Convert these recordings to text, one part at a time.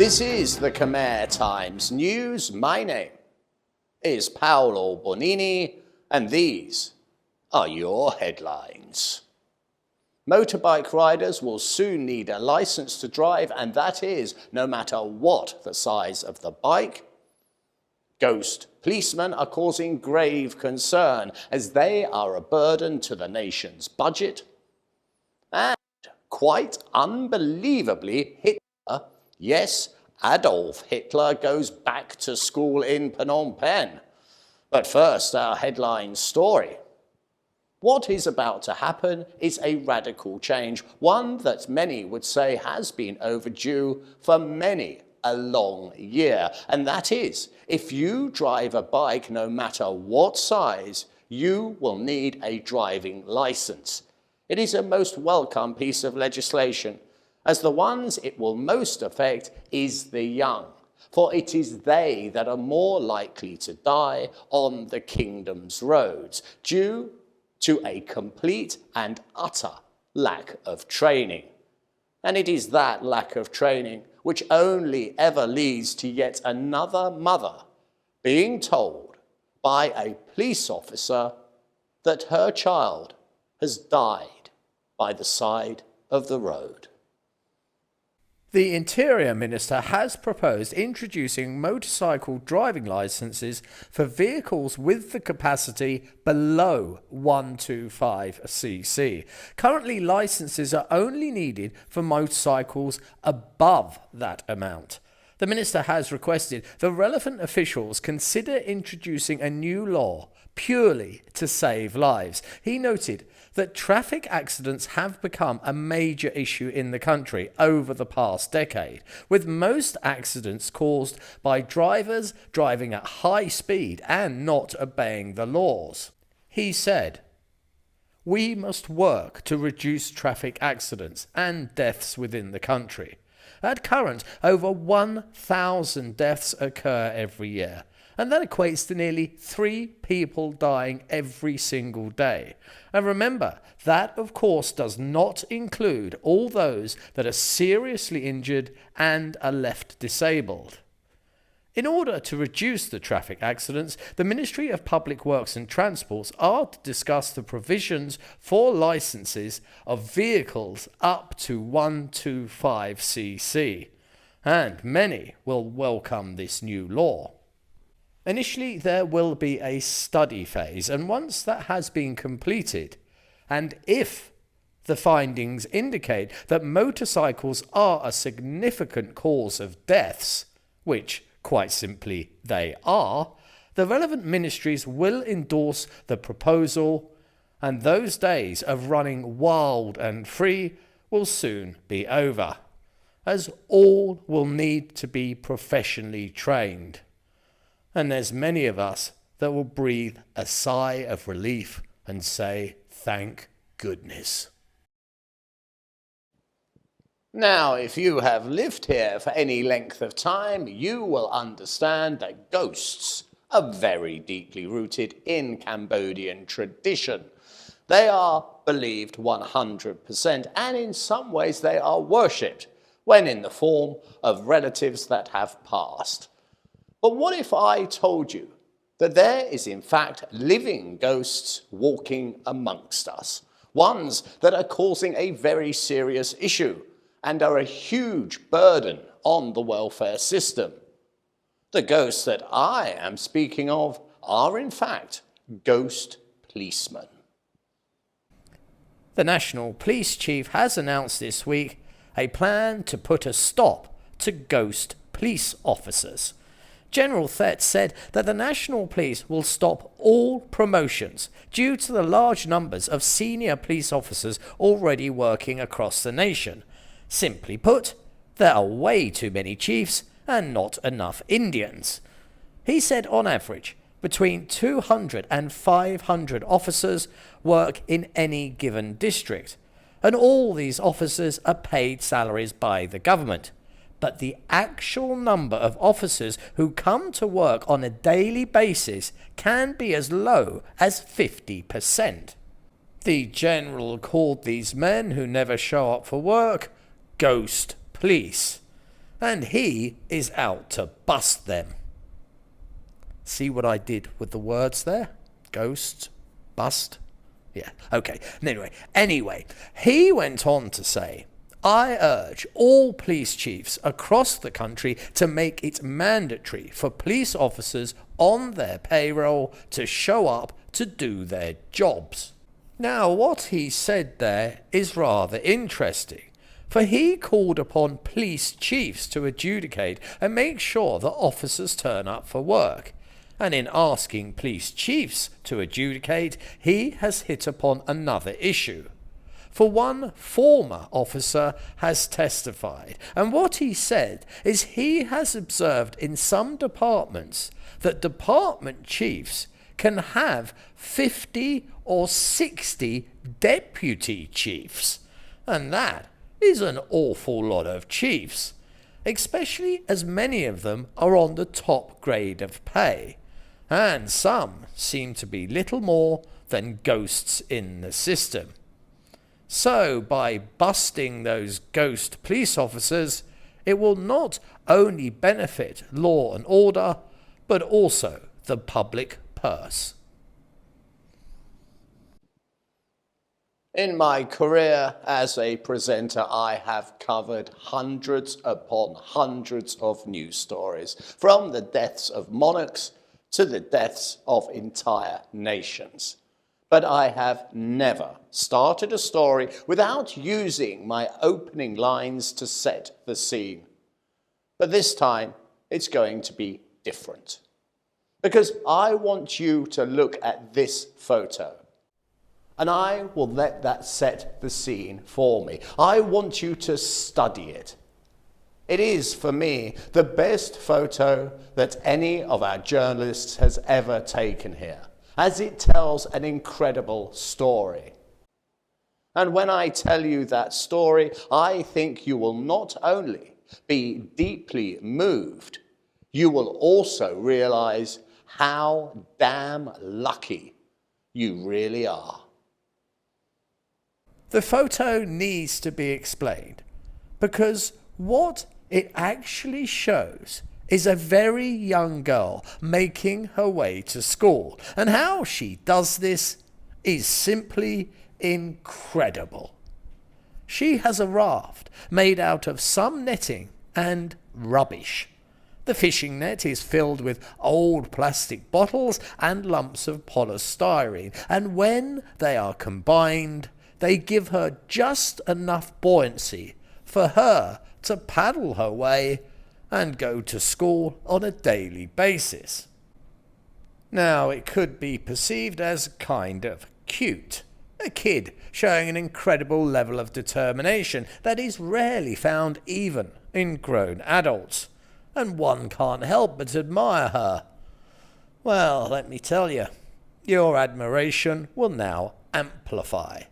This is the Khmer Times News. My name is Paolo Bonini, and these are your headlines. Motorbike riders will soon need a license to drive, and that is no matter what the size of the bike. Ghost policemen are causing grave concern as they are a burden to the nation's budget. And quite unbelievably, Hitler, yes, Adolf Hitler, goes back to school in Phnom Penh. But first, our headline story. What is about to happen is a radical change, one that many would say has been overdue for many a long year. And that is, if you drive a bike, no matter what size, you will need a driving license. It is a most welcome piece of legislation, as the ones it will most affect is the young, for it is they that are more likely to die on the kingdom's roads, due to a complete and utter lack of training. And it is that lack of training which only ever leads to yet another mother being told by a police officer that her child has died by the side of the road. The Interior Minister has proposed introducing motorcycle driving licences for vehicles with the capacity below 125cc. Currently, licences are only needed for motorcycles above that amount. The Minister has requested the relevant officials consider introducing a new law purely to save lives. He noted that traffic accidents have become a major issue in the country over the past decade, with most accidents caused by drivers driving at high speed and not obeying the laws. He said, "We must work to reduce traffic accidents and deaths within the country. At current, over 1,000 deaths occur every year, and that equates to nearly 3 people dying every single day. And remember, that of course does not include all those that are seriously injured and are left disabled." In order to reduce the traffic accidents, the Ministry of Public Works and Transports are to discuss the provisions for licences of vehicles up to 125cc, and many will welcome this new law. Initially, there will be a study phase, and once that has been completed, and if the findings indicate that motorcycles are a significant cause of deaths, which quite simply they are, the relevant ministries will endorse the proposal, and those days of running wild and free will soon be over, as all will need to be professionally trained. And there's many of us that will breathe a sigh of relief and say, thank goodness. Now, if you have lived here for any length of time, you will understand that ghosts are very deeply rooted in Cambodian tradition. They are believed 100%, and in some ways they are worshipped, when in the form of relatives that have passed. But what if I told you that there is in fact living ghosts walking amongst us, ones that are causing a very serious issue and are a huge burden on the welfare system? The ghosts that I am speaking of are in fact ghost policemen. The National Police Chief has announced this week a plan to put a stop to ghost police officers. General Thet said that the National Police will stop all promotions due to the large numbers of senior police officers already working across the nation. Simply put, there are way too many chiefs and not enough Indians. He said on average, between 200 and 500 officers work in any given district, and all these officers are paid salaries by the government. But the actual number of officers who come to work on a daily basis can be as low as 50%. The General called these men who never show up for work ghost police. and he is out to bust them. See what I did with the words there? Ghost, bust. Yeah, okay. Anyway, he went on to say, I urge all police chiefs across the country to make it mandatory for police officers on their payroll to show up to do their jobs. Now, what he said there is rather interesting, for he called upon police chiefs to adjudicate and make sure that officers turn up for work. And in asking police chiefs to adjudicate, he has hit upon another issue. For one former officer has testified, and what he said is he has observed in some departments that department chiefs can have 50 or 60 deputy chiefs, and that is an awful lot of chiefs, especially as many of them are on the top grade of pay, and some seem to be little more than ghosts in the system. So, by busting those ghost police officers, it will not only benefit law and order, but also the public purse. In my career as a presenter, I have covered hundreds upon hundreds of news stories, from the deaths of monarchs to the deaths of entire nations. But I have never started a story without using my opening lines to set the scene. But this time, it's going to be different. Because I want you to look at this photo. And I will let that set the scene for me. I want you to study it. It is, for me, the best photo that any of our journalists has ever taken here, as it tells an incredible story. And when I tell you that story, I think you will not only be deeply moved, you will also realize how damn lucky you really are. The photo needs to be explained because what it actually shows is a very young girl making her way to school, and how she does this is simply incredible. She has a raft made out of some netting and rubbish. The fishing net is filled with old plastic bottles and lumps of polystyrene, and when they are combined, they give her just enough buoyancy for her to paddle her way and go to school on a daily basis. Now, it could be perceived as kind of cute. A kid showing an incredible level of determination that is rarely found even in grown adults, and one can't help but admire her. Well, let me tell you, your admiration will now amplify,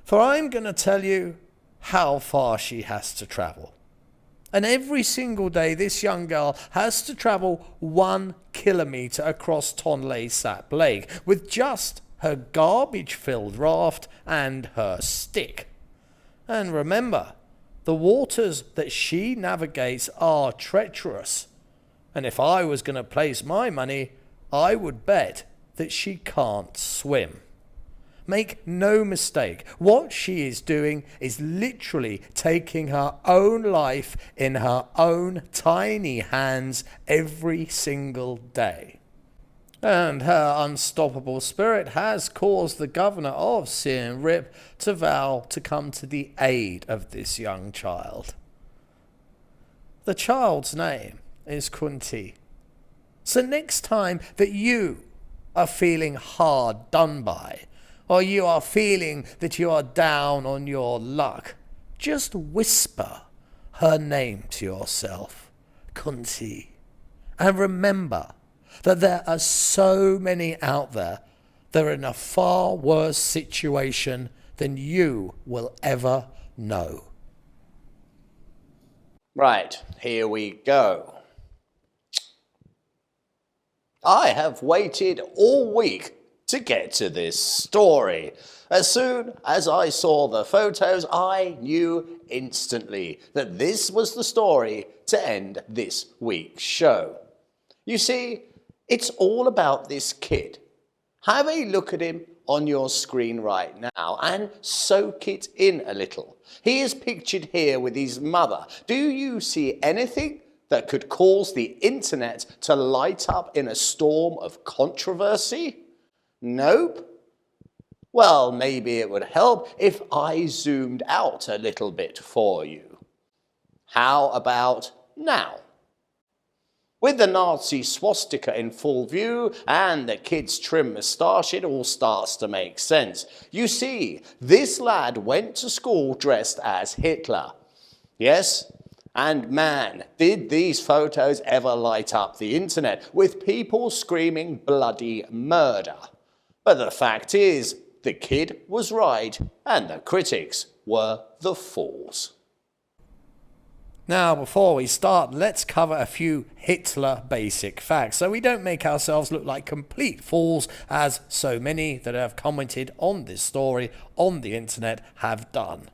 for I'm going to tell you how far she has to travel. And every single day this young girl has to travel 1 kilometre across Tonle Sap Lake with just her garbage-filled raft and her stick. And remember, the waters that she navigates are treacherous. And if I was going to place my money, I would bet that she can't swim. Make no mistake, what she is doing is literally taking her own life in her own tiny hands every single day. And her unstoppable spirit has caused the governor of Siem Reap to vow to come to the aid of this young child. The child's name is Kunti. So next time that you are feeling hard done by, or you are feeling that you are down on your luck, just whisper her name to yourself, Kunti. And remember that there are so many out there that are in a far worse situation than you will ever know. Right, here we go. I have waited all week to get to this story. As soon as I saw the photos, I knew instantly that this was the story to end this week's show. You see, it's all about this kid. Have a look at him on your screen right now and soak it in a little. He is pictured here with his mother. Do you see anything that could cause the internet to light up in a storm of controversy? Nope. Well, maybe it would help if I zoomed out a little bit for you. How about now? With the Nazi swastika in full view and the kid's trim moustache, it all starts to make sense. You see, this lad went to school dressed as Hitler. Yes, and man, did these photos ever light up the internet with people screaming bloody murder. But the fact is, the kid was right and the critics were the fools. Now, before we start, let's cover a few Hitler basic facts so we don't make ourselves look like complete fools, as so many that have commented on this story on the internet have done.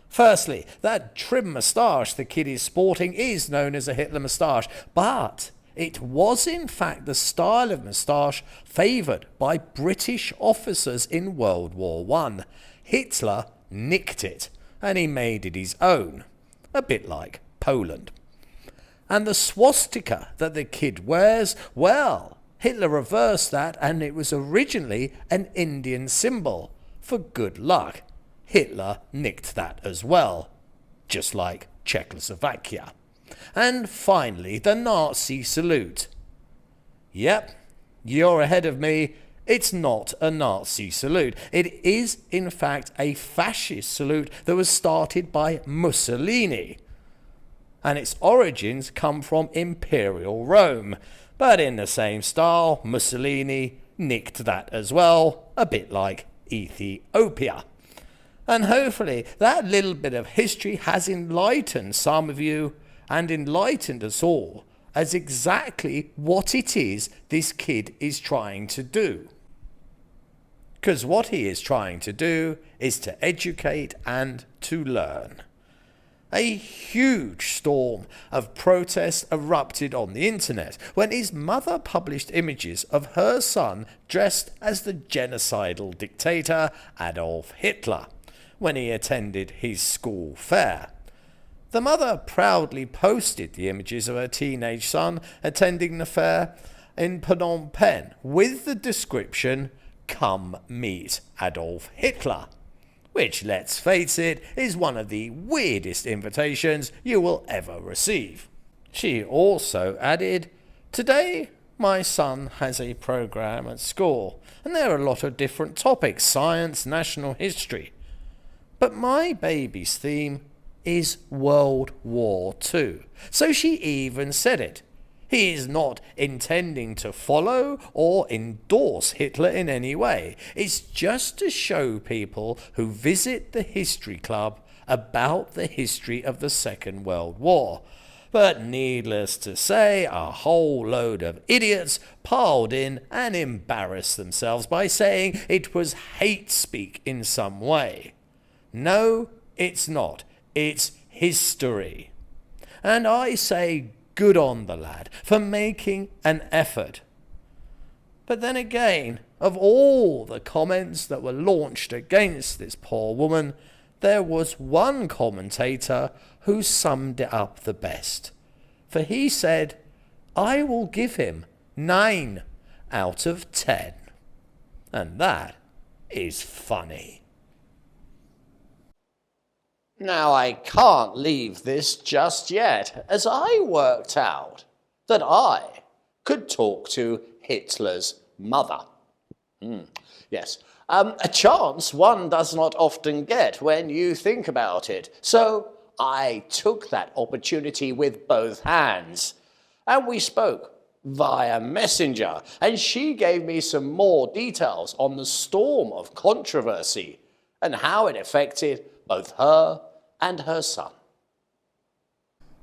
Firstly, that trim moustache the kid is sporting is known as a Hitler moustache, but it was in fact the style of moustache favoured by British officers in World War I. Hitler nicked it and he made it his own, a bit like Poland. And the swastika that the kid wears, well, Hitler reversed that and it was originally an Indian symbol for good luck. Hitler nicked that as well, just like Czechoslovakia. And finally, the Nazi salute. Yep, you're ahead of me. It's not a Nazi salute. It is, in fact, a fascist salute that was started by Mussolini. And its origins come from Imperial Rome. But in the same style, Mussolini nicked that as well, a bit like Ethiopia. And hopefully that little bit of history has enlightened some of you and enlightened us all as exactly what it is this kid is trying to do. Because what he is trying to do is to educate and to learn. A huge storm of protest erupted on the internet when his mother published images of her son dressed as the genocidal dictator Adolf Hitler when he attended his school fair. The mother proudly posted the images of her teenage son attending the fair in Phnom Penh with the description, "Come meet Adolf Hitler," which, let's face it, is one of the weirdest invitations you will ever receive. She also added, "Today my son has a program at school and there are a lot of different topics, science, national history. But my baby's theme is World War II. So she even said it. He is not intending to follow or endorse Hitler in any way. It's just to show people who visit the history club about the history of the Second World War. But needless to say, a whole load of idiots piled in and embarrassed themselves by saying it was hate speak in some way. No, it's not. It's history. And I say good on the lad for making an effort. But then again, of all the comments that were launched against this poor woman, there was one commentator who summed it up the best. For he said, "I will give him 9 out of 10. And that is funny. Now, I can't leave this just yet, as I worked out that I could talk to Hitler's mother. Yes, a chance one does not often get when you think about it. So I took that opportunity with both hands, and we spoke via messenger, and she gave me some more details on the storm of controversy and how it affected both her and her son.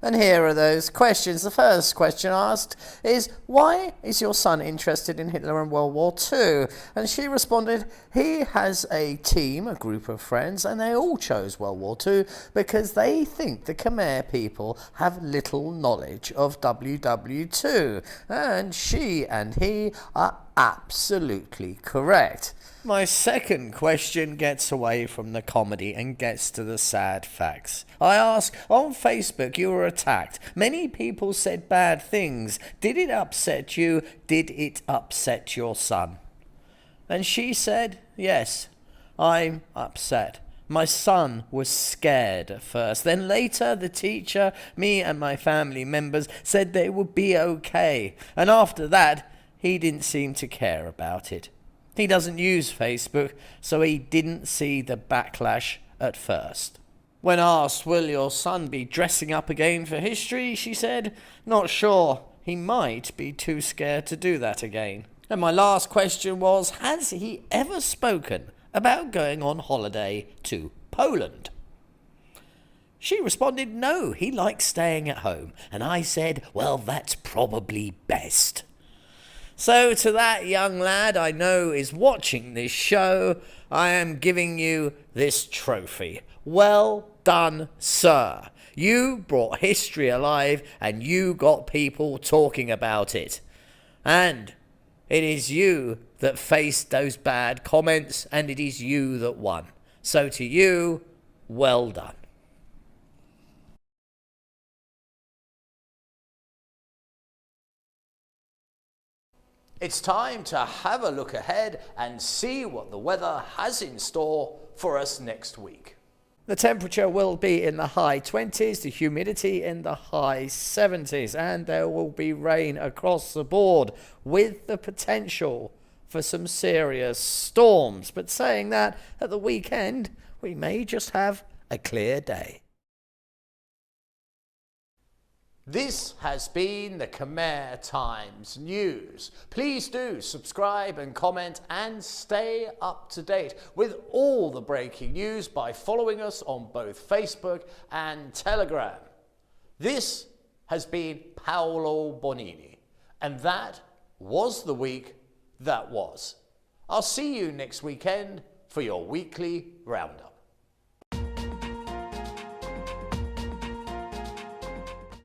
And here are those questions. The first question asked is, why is your son interested in Hitler and World War II? And she responded, he has a team, a group of friends, and they all chose World War II because they think the Khmer people have little knowledge of WW2. And she and he are absolutely correct. My second question gets away from the comedy and gets to the sad facts. I ask, on Facebook you were attacked. Many people said bad things. Did it upset you? Did it upset your son? And she said, yes, I'm upset. My son was scared at first. Then later the teacher, me and my family members said they would be okay. And after that, he didn't seem to care about it. He doesn't use Facebook, so he didn't see the backlash at first. When asked, will your son be dressing up again for history, she said, not sure. He might be too scared to do that again. And my last question was, has he ever spoken about going on holiday to Poland? She responded, no, he likes staying at home. And I said, well, that's probably best. So to that young lad I know is watching this show, I am giving you this trophy. Well done, sir. You brought history alive and you got people talking about it. And it is you that faced those bad comments and it is you that won. So to you, well done. It's time to have a look ahead and see what the weather has in store for us next week. The temperature will be in the high 20s, the humidity in the high 70s, and there will be rain across the board with the potential for some serious storms. But saying that, at the weekend, we may just have a clear day. This has been the Khmer Times News. Please do subscribe and comment and stay up to date with all the breaking news by following us on both Facebook and Telegram. This has been Paolo Bonini, and that was the week that was. I'll see you next weekend for your weekly Roundup.